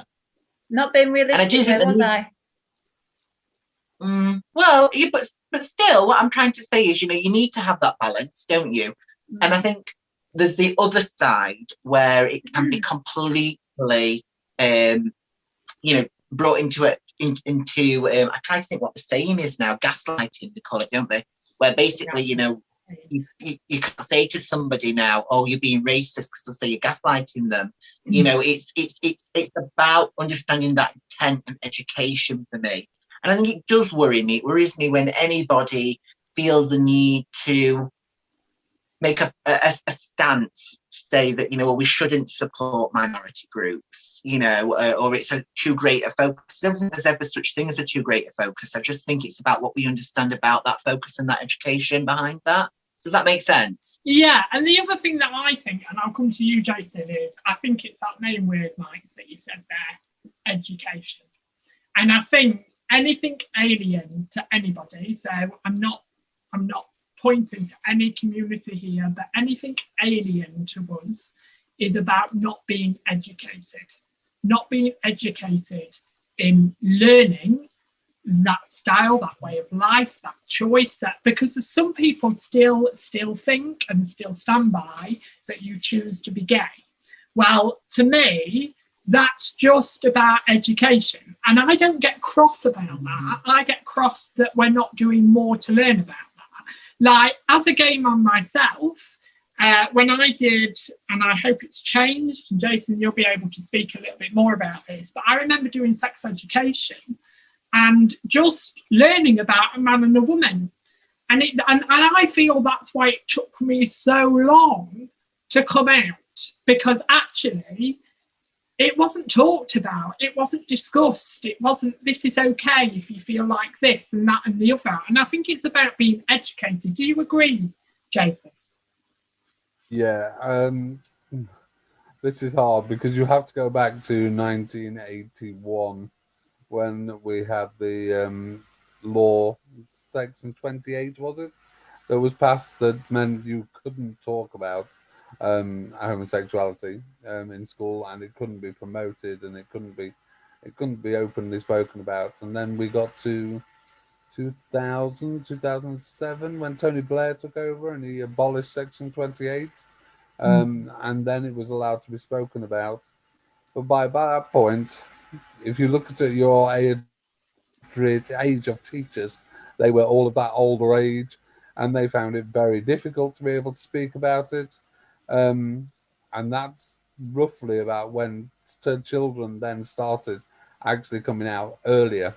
Not being realistic, was I? But still, what I'm trying to say is, you know, you need to have that balance, don't you? And I think there's the other side where it can be completely, brought into it. I try to think what the saying is now. Gaslighting, they call it, don't they? Where basically, you know, you can't say to somebody now, oh, you're being racist, because they'll say you're gaslighting them. You know, it's about understanding that intent and education for me. And I think it does worry me. It worries me when anybody feels the need to make a stance to say that, you know, well, we shouldn't support minority groups, you know, or it's a too great a focus. I don't think there's ever such thing as a too great a focus. I just think it's about what we understand about that focus and that education behind that. Does that make sense? Yeah, and the other thing that I think, and I'll come to you, Jason, is I think it's that main word, Mike, that you said there, education. And I think anything alien to anybody, so I'm not pointing to any community here, but anything alien to us is about not being educated in learning that style, that way of life, that choice, that because some people still think and still stand by that you choose to be gay. Well, to me, that's just about education. And I don't get cross about that. I get cross that we're not doing more to learn about that. Like, as a gay man myself, when I did, and I hope it's changed, and Jason, you'll be able to speak a little bit more about this, but I remember doing sex education and just learning about a man and a woman. And I feel that's why it took me so long to come out, because actually it wasn't talked about, it wasn't discussed, it wasn't, this is okay if you feel like this and that and the other. And I think it's about being educated. Do you agree, Jason? Yeah, this is hard because you have to go back to 1981 when we had the law, section 28, was it? That was passed that meant you couldn't talk about homosexuality in school, and it couldn't be promoted, and it couldn't be openly spoken about. And then we got to 2007 when Tony Blair took over and he abolished section 28, and then it was allowed to be spoken about. But by that point, if you look at your age of teachers, they were all of that older age, and they found it very difficult to be able to speak about it. And that's roughly about when children then started actually coming out earlier.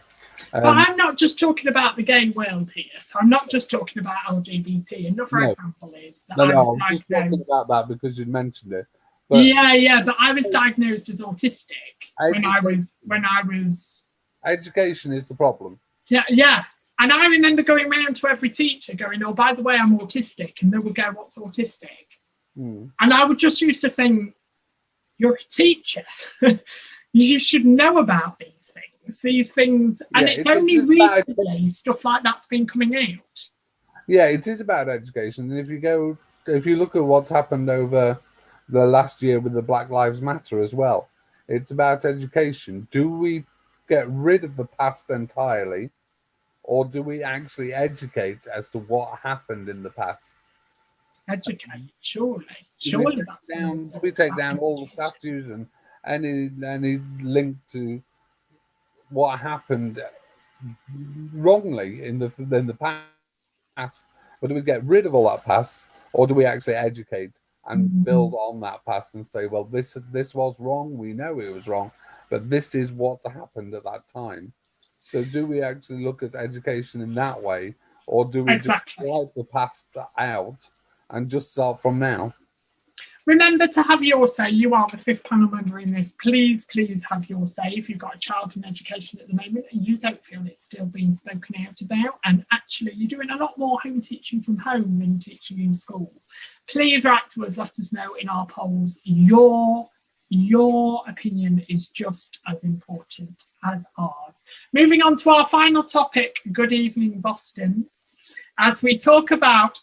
But I'm not just talking about the gay world here. So I'm not just talking about LGBT. Another No. example is that No, I I'm was just diagnosed. talking about that because you mentioned it. But Yeah, but I was diagnosed as autistic when I was. Education is the problem. Yeah. And I remember going round to every teacher going, "Oh, by the way, I'm autistic," and they would go, "What's autistic?" And I would just used to think, "You're a teacher. You should know about these things." And Yeah, it's only recently stuff like that's been coming out. Yeah, it is about education. And if you look at what's happened over the last year with the Black Lives Matter as well, it's about education. Do we get rid of the past entirely, or do we actually educate as to what happened in the past? Educate, surely. Do we take down all the statues and any link to what happened wrongly in the past? But do we get rid of all that past, or do we actually educate and build on that past and say, well, this was wrong, we know it was wrong, but this is what happened at that time. So do we actually look at education in that way, or do we just wipe the past out and just start from now? Remember to have your say. You are the fifth panel member in this. Please have your say. If you've got a child in education at the moment and you don't feel it's still being spoken out about, and actually you're doing a lot more home teaching from home than teaching in school, please write to us, let us know in our polls. Your opinion is just as important as ours. Moving on to our final topic, good evening, Boston, as we talk about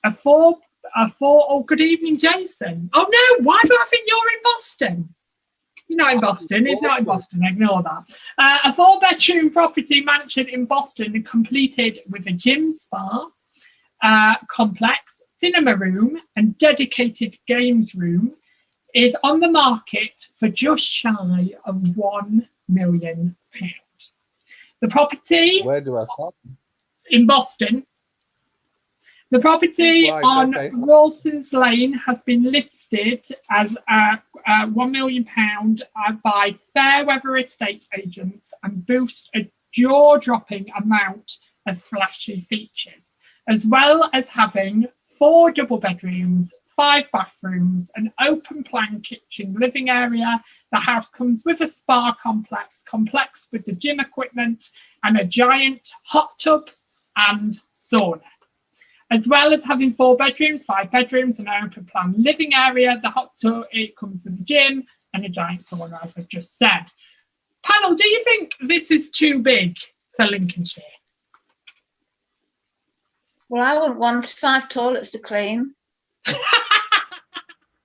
good evening, Jason. Oh no, why do I think you're in Boston? You're not in Boston. He's not in Boston. Ignore that. A 4-bedroom property mansion in Boston completed with a gym, spa, complex, cinema room and dedicated games room is on the market for just shy of £1 million. The property... Where do I start? In Boston. The property on Rawson's Lane has been listed as £1 million by Fairweather estate agents and boasts a jaw-dropping amount of flashy features, as well as having 4 double bedrooms, 5 bathrooms, an open-plan kitchen living area. The house comes with a spa complex with the gym equipment and a giant hot tub and sauna. As well as having 4 bedrooms, 5 bedrooms, an open plan living area, the hot tub, it comes with a gym and a giant sauna, as I've just said. Panel, do you think this is too big for Lincolnshire? Well, I wouldn't want 5 toilets to clean. I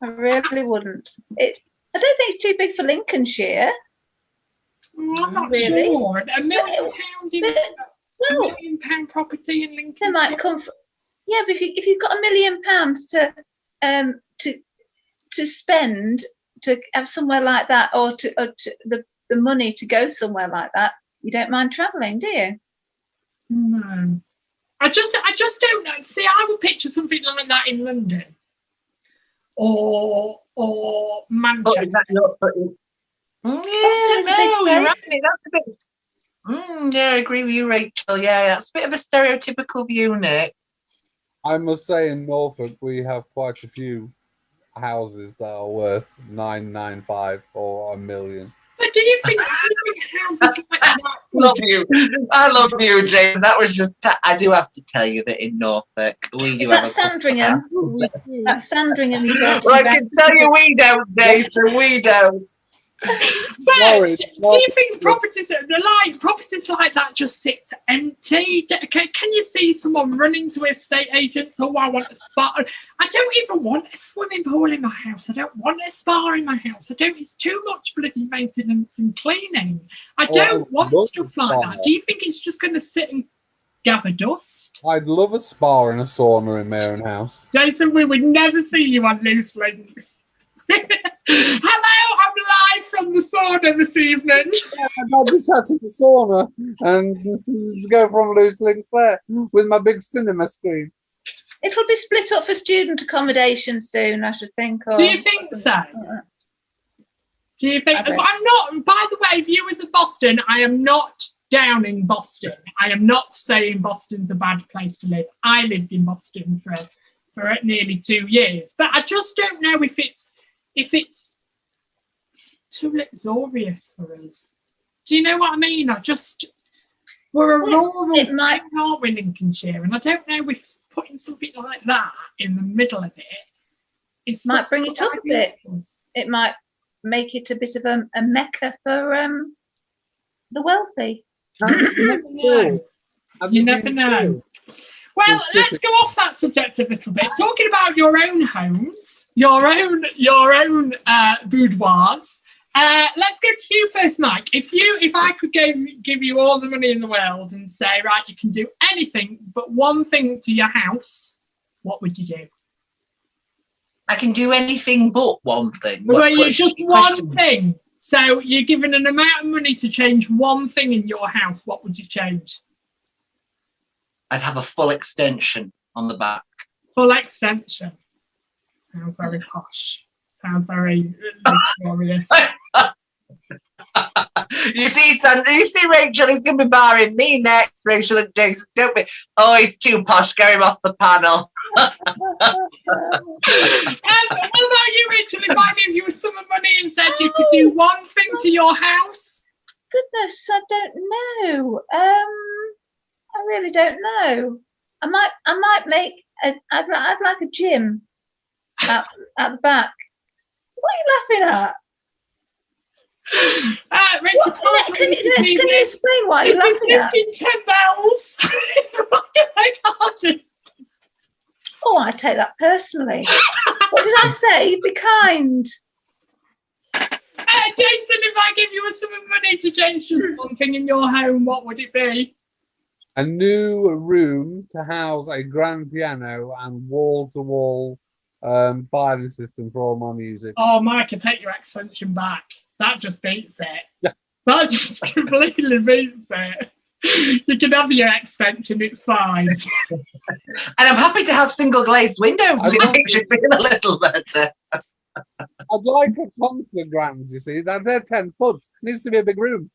really wouldn't. I don't think it's too big for Lincolnshire. I'm not really sure. £1 million £1 million property in Lincolnshire. They might come from... Yeah, but if you've got £1 million to spend to have somewhere like that, or the money to go somewhere like that, you don't mind travelling, do you? No, I just don't know. See, I would picture something like that in London or Manchester. Yeah, I agree with you, Rachel. Yeah, that's a bit of a stereotypical view, Nick. I must say, in Norfolk, we have quite a few houses that are worth 995 or $1 million. But do you think houses like that? I love you, James. That was just. I do have to tell you that in Norfolk we do have a Sandringham. That's Sandringham. Well, I can tell you we don't, Jason. We don't. But do you think properties like that just sit empty? Can you see someone running to estate agents? Oh, I want a spa. I don't even want a swimming pool in my house. I don't want a spa in my house. It's too much bloody maintenance and cleaning. I don't want stuff like that. Do you think it's just going to sit and gather dust? I'd love a spa and a sauna in my own house. Jason, we would never see you on Loose Linc. Hello, I'm live from the sauna this evening. Yeah, I'll be sat in the sauna and go from Loose Linc there with my big cinema screen. It'll be split up for student accommodation soon, I should think. Do you think so? Do you think? I'm not. By the way, viewers of Boston, I am not downing Boston. I am not saying Boston's a bad place to live. I lived in Boston for nearly 2 years, but I just don't know if it's too luxurious for us. Do you know what I mean? We're a rural town, aren't we, Lincolnshire? And I don't know if putting something like that in the middle of it might bring it up a bit. It might make it a bit of a mecca for the wealthy. You never know. Well, let's go off that subject a little bit. Talking about your own homes, your own boudoirs. Let's go to you first, Mike. If I could give you all the money in the world and say, right, you can do anything but one thing to your house, what would you do? I can do anything but one thing. Just one thing. So you're given an amount of money to change one thing in your house. What would you change? I'd have a full extension on the back. Full extension. Sounds very posh. Sounds very luxurious. You see, Sandra, Rachel, he's going to be barring me next. Rachel and Jason, don't be. Oh, he's too posh. Get him off the panel. What about you, Rachel? If I gave you a sum of money and said you could do one thing to your house? Goodness, I don't know. I really don't know. I might make. I'd like a gym at the back. What are you laughing at? Rachel, can you explain why you're laughing at? 10 bells. Oh, I take that personally. What did I say? Be kind. Jason, if I give you a sum of money to change just one thing in your home, what would it be? A new room to house a grand piano and wall-to-wall filing system for all my music. Oh, Mike, I take your extension back. That just beats it. Yeah. That just completely beats it. You can have your extension, it's fine. And I'm happy to have single glazed windows. It makes you feel a little better. I'd like a concert ground, you see. They're 10 foot. Needs to be a big room.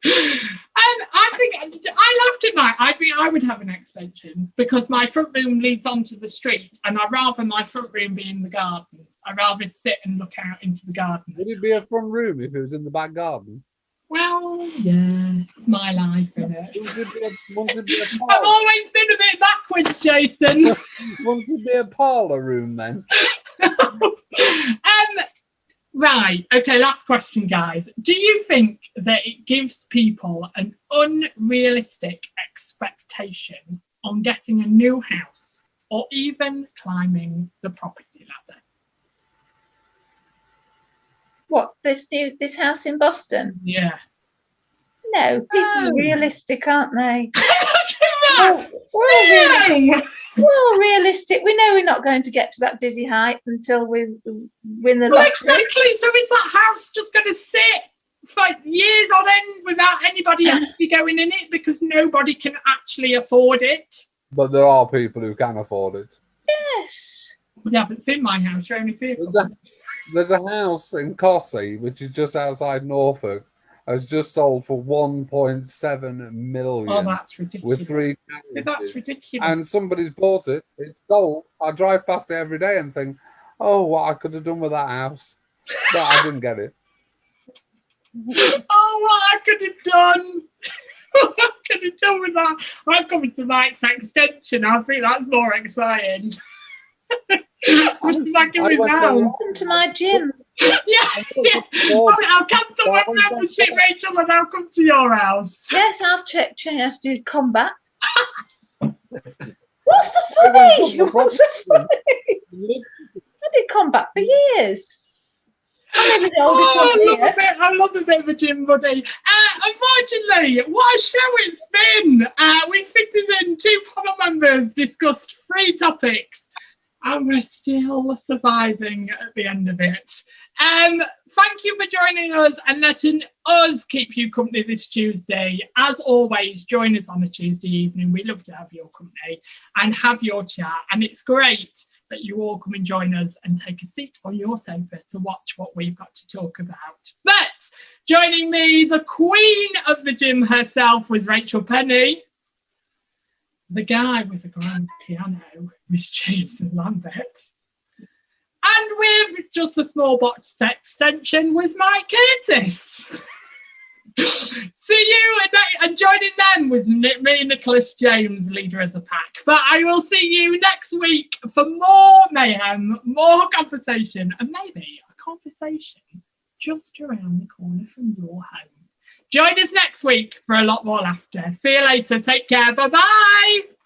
I think I laughed at that. I think I would have an extension because my front room leads onto the street, and I'd rather my front room be in the garden. I'd rather sit and look out into the garden. Would it be a front room if it was in the back garden? Well, yeah, it's my life, isn't it? Wouldn't it be a I've always been a bit backwards, Jason. Wouldn't it be a parlour room then? Right, okay, last question, guys. Do you think that it gives people an unrealistic expectation on getting a new house or even climbing the property ladder? What, this house in Boston? Yeah. No, people are realistic, aren't they? We're all realistic. We know we're not going to get to that dizzy height until we win the lottery. Exactly. So is that house just going to sit for years on end without anybody actually going in it because nobody can actually afford it? But there are people who can afford it. Yes. Yeah, but it's in my house. You only see it. There's a house in Cossey, which is just outside Norfolk, has just sold for 1.7 million. Oh, that's ridiculous. With 3 carriages. That's ridiculous. And somebody's bought it. It's sold. I drive past it every day and think, oh, what I could have done with that house. But I didn't get it. Oh, what I could have done. What I could have done with that. I'm coming to Mike's extension. I think that's more exciting. Welcome to my gym. Yeah. I'll cancel my membership, Rachel, and I'll come to your house. Yes, I'll check us do combat. What's the funny? I did combat for years. I'm maybe the oldest one here. I love a bit of a gym buddy. Unfortunately, what a show it's been. We fitted in 2 panel members, discussed 3 topics. And we're still surviving at the end of it. thank you for joining us and letting us keep you company this Tuesday. As always, join us on a Tuesday evening. We love to have your company and have your chat. And it's great that you all come and join us and take a seat on your sofa to watch what we've got to talk about. But joining me, the queen of the gym herself, was Rachel Penny. The guy with the grand piano was Jason Lambert. And with just a small box extension was Mike Curtis. See you, and joining them was me, Nicholas James, leader of the pack. But I will see you next week for more mayhem, more conversation, and maybe a conversation just around the corner from your home. Join us next week for a lot more laughter. See you later. Take care. Bye-bye.